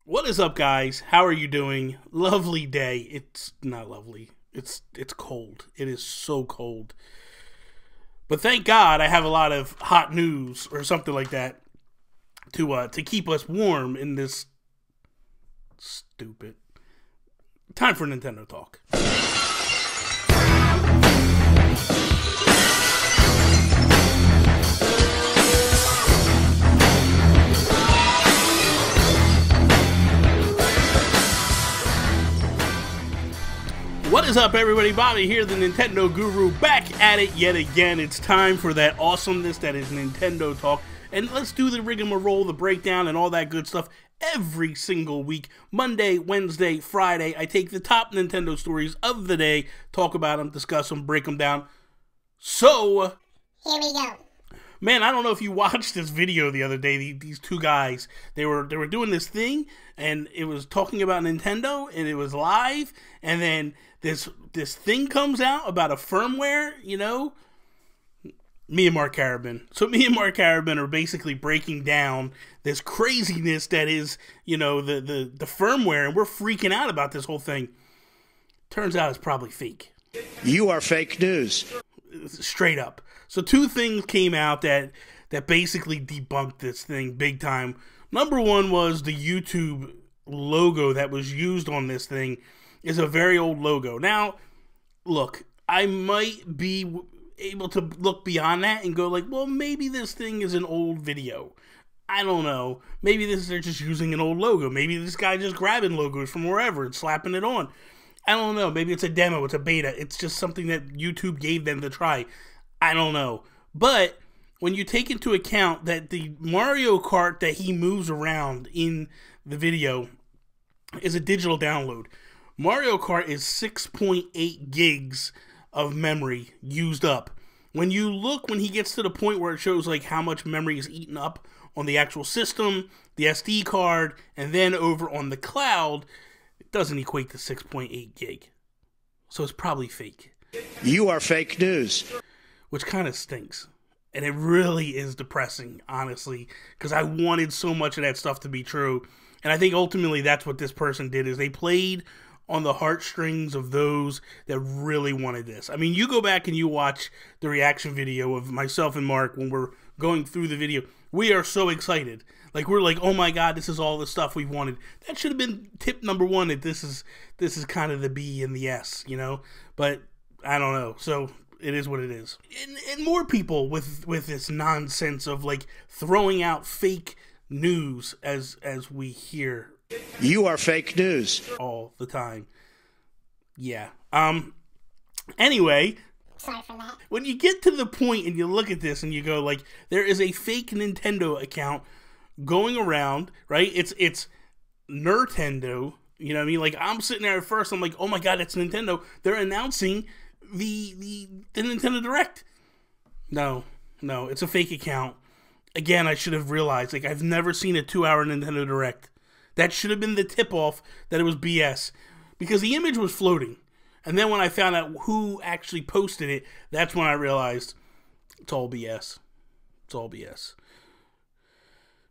What is up, guys? How are you doing? Lovely day. It's not lovely. It's cold. It is so cold. But thank God I have a lot of hot news or something like that to keep us warm in this stupid time for Nintendo talk. What is up, everybody? Bobby here, the Nintendo Guru, back at it yet again. It's time for that awesomeness that is Nintendo Talk. And let's do the rigmarole, the breakdown, and all that good stuff every single week. Monday, Wednesday, Friday, I take the top Nintendo stories of the day, talk about them, discuss them, break them down. So, here we go. Man, I don't know if you watched this video the other day. These two guys, they were doing this thing, and it was talking about Nintendo, and it was live, and then this thing comes out about a firmware, you know? Me and Mark Carabin. So me and Mark Carabin are basically breaking down this craziness that is, you know, the firmware, and we're freaking out about this whole thing. Turns out it's probably fake. You are fake news. Straight up. So two things came out that basically debunked this thing big time. Number one was the YouTube logo that was used on this thing is a very old logo. Now, look, I might be able to look beyond that and go like, well, maybe this thing is an old video. I don't know. Maybe they're just using an old logo. Maybe this guy just grabbing logos from wherever and slapping it on. I don't know. Maybe it's a demo. It's a beta. It's just something that YouTube gave them to try. I don't know. But when you take into account that the Mario Kart that he moves around in the video is a digital download, Mario Kart is 6.8 gigs of memory used up. When he gets to the point where it shows like how much memory is eaten up on the actual system, the SD card, and then over on the cloud, it doesn't equate to 6.8 gig. So it's probably fake. You are fake news. Which kind of stinks. And it really is depressing, honestly, because I wanted so much of that stuff to be true. And I think ultimately that's what this person did, is they played on the heartstrings of those that really wanted this. I mean, you go back and you watch the reaction video of myself and Mark when we're going through the video. We are so excited. Like, we're like, oh my God, this is all the stuff we wanted. That should have been tip number one, that this is kind of the B and the S, you know? But I don't know. So it is what it is. And more people with this nonsense of like throwing out fake news as we hear. You are fake news. All the time. Yeah. Anyway, Sorry for that. when you get to the point and you look at this and you go like, there is a fake Nintendo account going around, right? It's Nintendo. You know what I mean? Like, I'm sitting there at first, I'm like, oh my God, it's Nintendo. They're announcing the Nintendo Direct. No, it's a fake account. Again, I should have realized, like, I've never seen a 2-hour Nintendo Direct. That should have been the tip-off that it was BS. Because the image was floating. And then when I found out who actually posted it, that's when I realized it's all BS. It's all BS.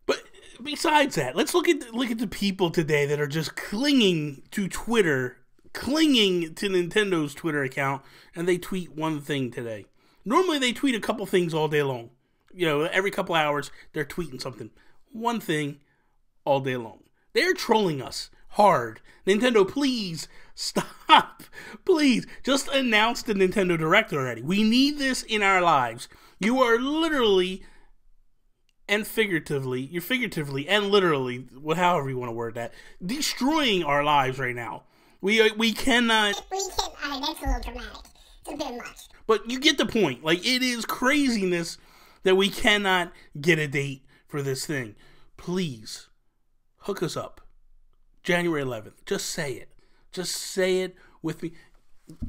But besides that, let's look at the people today that are just clinging to Twitter, clinging to Nintendo's Twitter account, and they tweet one thing today. Normally they tweet a couple things all day long. You know, every couple hours they're tweeting something. One thing all day long. They're trolling us hard. Nintendo, please stop. Please, just announce the Nintendo Direct already. We need this in our lives. You are literally and figuratively, and literally, however you want to word that, destroying our lives right now. We cannot. That's a little dramatic. It's a bit much. But you get the point. Like, it is craziness that we cannot get a date for this thing. Please, hook us up. January 11th. Just say it. Just say it with me.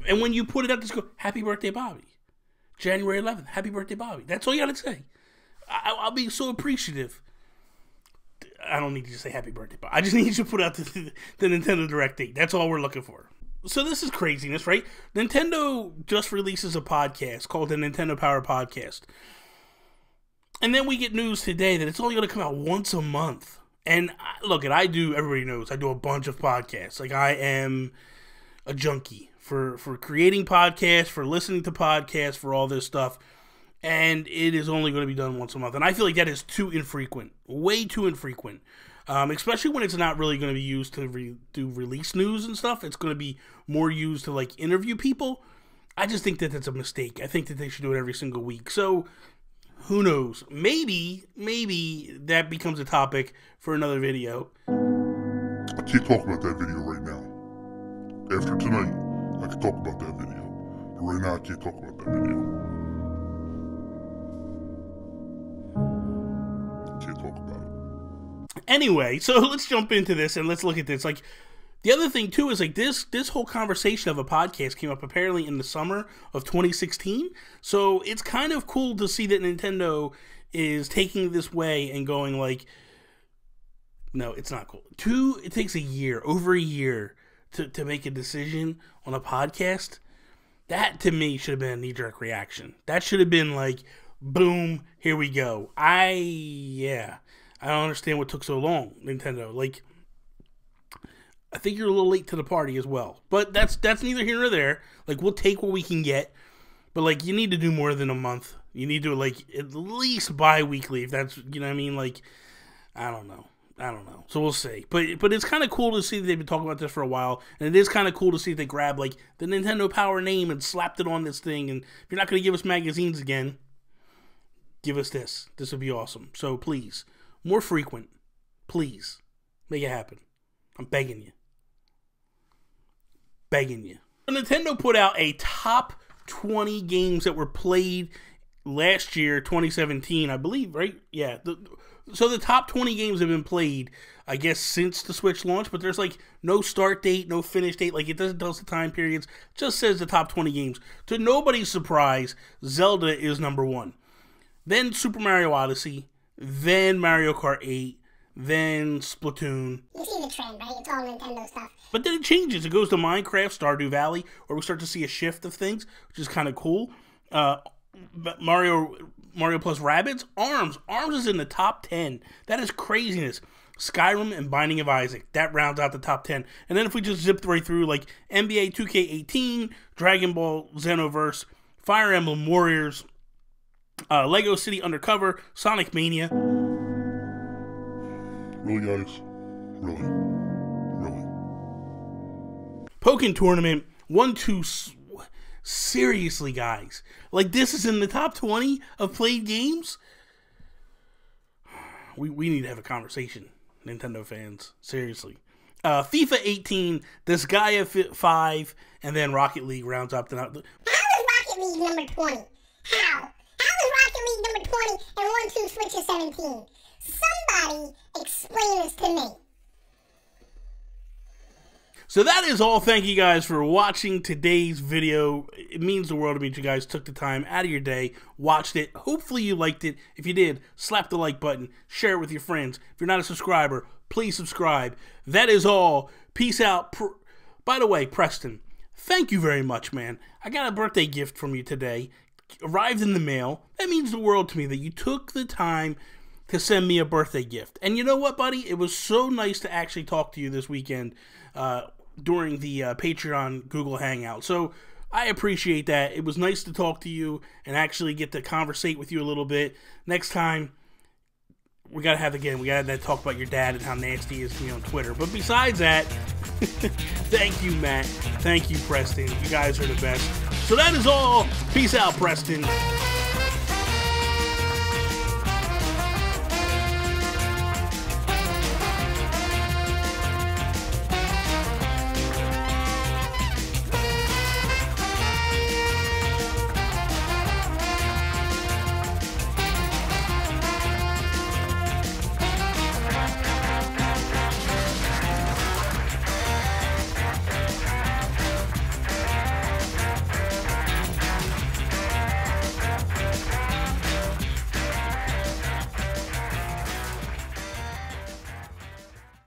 And when you put it up, just go, happy birthday, Bobby. January 11th. Happy birthday, Bobby. That's all you got to say. I'll be so appreciative. I don't need you to say happy birthday, Bobby. I just need you to put out the Nintendo Direct date. That's all we're looking for. So this is craziness, right? Nintendo just releases a podcast called the Nintendo Power Podcast. And then we get news today that it's only going to come out once a month. And look, I do, everybody knows, I do a bunch of podcasts. Like, I am a junkie for creating podcasts, for listening to podcasts, for all this stuff. And it is only going to be done once a month. And I feel like that is too infrequent, way too infrequent. Especially when it's not really going to be used to do release news and stuff. It's going to be more used to, like, interview people. I just think that that's a mistake. I think that they should do it every single week. So, who knows? Maybe that becomes a topic for another video. I can't talk about that video right now. After tonight, I can talk about that video. But right now, I can't talk about that video. I can't talk about it. Anyway, so let's jump into this and let's look at this. Like, the other thing too is like this whole conversation of a podcast came up apparently in the summer of 2016. So it's kind of cool to see that Nintendo is taking this way and going like, no, it's not cool. It takes over a year to make a decision on a podcast. That to me should have been a knee-jerk reaction. That should have been like, boom, here we go. I don't understand what took so long, Nintendo. Like, I think you're a little late to the party as well. But that's neither here nor there. Like, we'll take what we can get. But, like, you need to do more than a month. You need to, like, at least bi-weekly, if that's, you know what I mean? Like, I don't know. So we'll see. But it's kind of cool to see that they've been talking about this for a while. And it is kind of cool to see if they grab, like, the Nintendo Power name and slapped it on this thing. And if you're not going to give us magazines again, give us this. This would be awesome. So, please, more frequent. Please, make it happen. I'm begging you. Nintendo put out a top 20 games that were played last year, 2017, I believe, right? Yeah. So the top 20 games have been played, I guess, since the Switch launch, but there's like no start date, no finish date. Like, it doesn't tell us the time periods. It just says the top 20 games. To nobody's surprise, Zelda is number 1. Then Super Mario Odyssey. Then Mario Kart 8. Then Splatoon. You see the trend, right? It's all Nintendo stuff. But then it changes. It goes to Minecraft, Stardew Valley, where we start to see a shift of things, which is kind of cool. Mario plus Rabbids. Arms is in the top 10. That is craziness. Skyrim and Binding of Isaac. That rounds out the top 10. And then if we just zipped right through, like NBA 2K18, Dragon Ball Xenoverse, Fire Emblem Warriors, Lego City Undercover, Sonic Mania. Really, guys? Really? Pokken Tournament, 1-2. Seriously, guys. Like, this is in the top 20 of played games? We need to have a conversation, Nintendo fans. Seriously. FIFA 18, Disgaea 5, and then Rocket League rounds up the... How is Rocket League number 20? How? How is Rocket League number 20 and 1-2 Switch is 17? Somebody explain this to me. So that is all. Thank you guys for watching today's video. It means the world to me that you guys took the time out of your day, watched it. Hopefully you liked it. If you did, slap the like button, share it with your friends. If you're not a subscriber, please subscribe. That is all. Peace out. By the way, Preston, thank you very much, man. I got a birthday gift from you today. Arrived in the mail. That means the world to me that you took the time to send me a birthday gift. And you know what, buddy? It was so nice to actually talk to you this weekend during the Patreon Google Hangout. So I appreciate that. It was nice to talk to you and actually get to conversate with you a little bit. Next time, we gotta have that talk about your dad and how nasty he is to me on Twitter. But besides that, thank you, Matt. Thank you, Preston. You guys are the best. So that is all. Peace out, Preston.